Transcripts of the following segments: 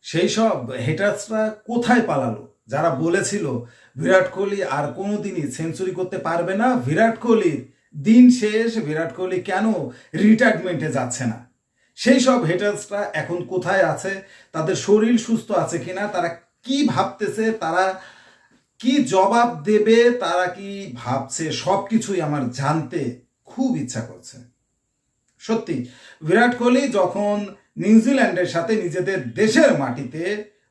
সেই সব হেটার্সরা কোথায় পালালো যারা বলেছিল বিরাট কোহলি আর কোনোদিনই সেঞ্চুরি করতে পারবে না, বিরাট কোহলির দিন শেষ, বিরাট কোহলি কেন রিটায়ারমেন্টে যাচ্ছে না? সেই সব হেটার্সরা এখন কোথায় আছে? তাদের শরীর সুস্থ আছে কিনা? তারা কি ভাবতেছে? তারা কি জবাব দেবে? তারা কি ভাবছে? সব কিছুই আমার জানতে খুব ইচ্ছা করছে। সত্যি বিরাট কোহলি যখন নিউজিল্যান্ডের সাথে নিজেদের দেশের মাটিতে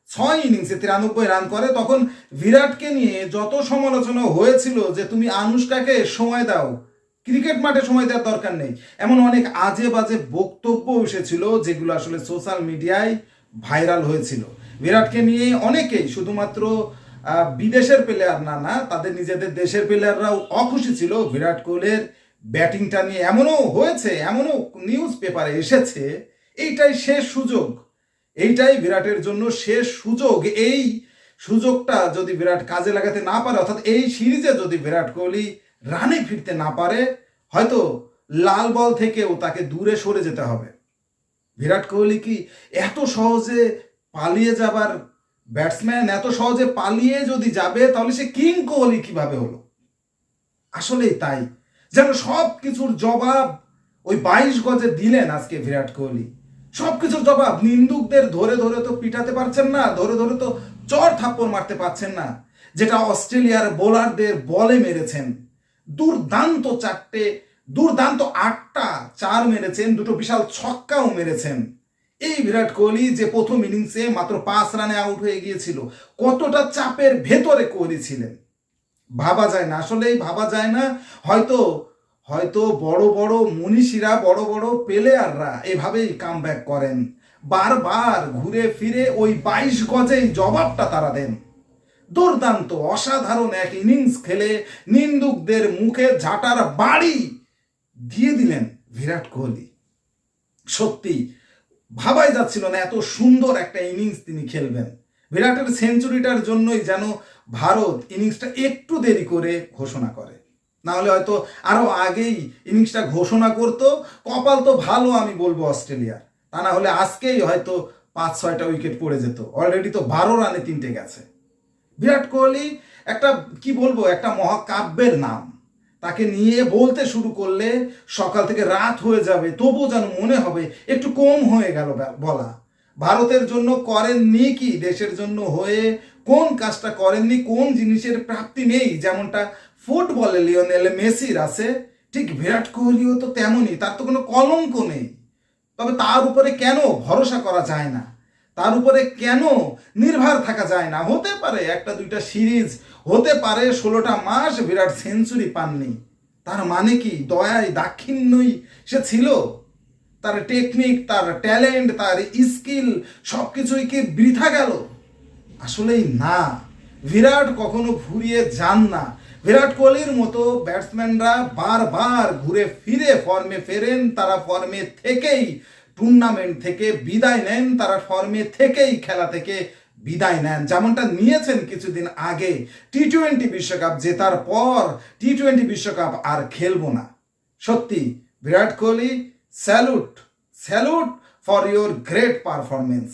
6 ইনিংসে 93 রান করে, তখন বিরাটকে নিয়ে যত সমালোচনা হয়েছিল যে তুমি আনুশকাকে সময় দাও, ক্রিকেট মাঠে সময় দেওয়ার দরকার নেই, এমন অনেক আজে বাজে বক্তব্য এসেছিল যেগুলো আসলে সোশ্যাল মিডিয়ায় ভাইরাল হয়েছিল। বিরাটকে নিয়ে অনেকেই, শুধুমাত্র বিদেশের প্লেয়ার না, তাদের নিজেদের দেশের প্লেয়াররাও অখুশি ছিল বিরাট কোহলির ব্যাটিংটা নিয়ে। এমনও হয়েছে, এমনও নিউজ পেপারে এসেছে এইটাই শেষ সুযোগ, এইটাই বিরাটের জন্য শেষ সুযোগ। এই সুযোগটা যদি বিরাট কাজে লাগাতে না পারে, অর্থাৎ এই সিরিজে যদি বিরাট কোহলি রানে ফিরতে না পারে, হয়তো লাল বল থেকেও তাকে দূরে সরে যেতে হবে। বিরাট কোহলি কি এত সহজে পালিয়ে যাবার ব্যাটসম্যান? এত সহজে পালিয়ে যদি যাবে তাহলে সে কিং কোহলি কিভাবে হলো? আসলেই তাই, যেন সব কিছুর জবাব ওই 22 গজে দিলেন আজকে বিরাট কোহলি। সব কিছুর জবাব। নিন্দুকদের ধরে ধরে তো পিটাতে পারছেন না, ধরে ধরে তো চর থাপ্পড় মারতে পারছেন না, যেটা অস্ট্রেলিয়ার বোলারদের বলে মেরেছেন। দুর্দান্ত 8টা 4 মেরেছেন, দুটো বিশাল ছক্কাও মেরেছেন। এই বিরাট কোহলি যে প্রথম ইনিংসে মাত্র 5 রানে আউট হয়ে গিয়েছিল, কতটা চাপের ভেতরে কোহলি ছিলেন ভাবা যায় না, আসলেই ভাবা যায় না। হয়তো হয়তো বড় বড় মনীষীরা, বড় বড় প্লেয়াররা এভাবেই কামব্যাক করেন, বারবার ঘুরে ফিরে ওই 22 গজেই জবাবটা তারা দেন। দুর্দান্ত অসাধারণ এক ইনিংস খেলে নিন্দুকদের মুখে ঝাঁটার বাড়ি দিয়ে দিলেন বিরাট কোহলি। সত্যি ভাবাই যাচ্ছিল না এত সুন্দর একটা ইনিংস তিনি খেলবেন। বিরাটের সেঞ্চুরিটার জন্যই যেন ভারত ইনিংসটা একটু দেরি করে ঘোষণা করে, না হলে হয়তো আরো আগেই ইনিংসটা ঘোষণা করত। কপাল তো ভালো আমি বলবো অস্ট্রেলিয়ার, তা না হলে আজকেই হয়তো 5-6টা উইকেট পড়ে যেত। অলরেডি তো 12 রানে 3টে গেছে। বিরাট কোহলি একটা কি বলবো, একটা মহাকাব্যের নাম। তাকে নিয়ে বলতে শুরু করলে সকাল থেকে রাত হয়ে যাবে, তবু যেন মনে হবে একটু কম হয়ে গেল বলা। ভারতের জন্য করেননি কি, দেশের জন্য হয়ে কোন কাজটা করেননি, কোন জিনিসের প্রাপ্তি নেই? যেমনটা ফুটবলে লিওনেল মেসির আছে, ঠিক বিরাট কোহলিও তো তেমনই। তার তো কোনো কলঙ্ক নেই, তবে তার উপরে কেন ভরসা করা যায় না? তার উপরে কেন নির্ভর থাকা যায় না? হতে পারে 1-2টা সিরিজ, হতে পারে 16টা মাস বিরাট সেঞ্চুরি পাননি, তার মানে কি দয়ায় দাক্ষিণ্যই সে ছিল? তার টেকনিক, তার ট্যালেন্ট, তার স্কিল সবকিছুই কি বৃথা গেল? আসলেই না। বিরাট কখনো ঘুরিয়ে যান না। বিরাট কোহলির মতো ব্যাটসম্যানরা বারবার ঘুরে ফিরে ফর্মে ফেরেন, তারা ফর্মে থেকেই টুর্নামেন্ট থেকে বিদায় নেন, তারা ফর্মে থেকেই খেলা থেকে বিদায় নেন। যেমনটা নিয়েছেন কিছুদিন আগে টি-20 বিশ্বকাপ জেতার পর, টি-20 বিশ্বকাপ আর খেলবো না। সত্যি Virat Kohli, salute, salute for your great performance.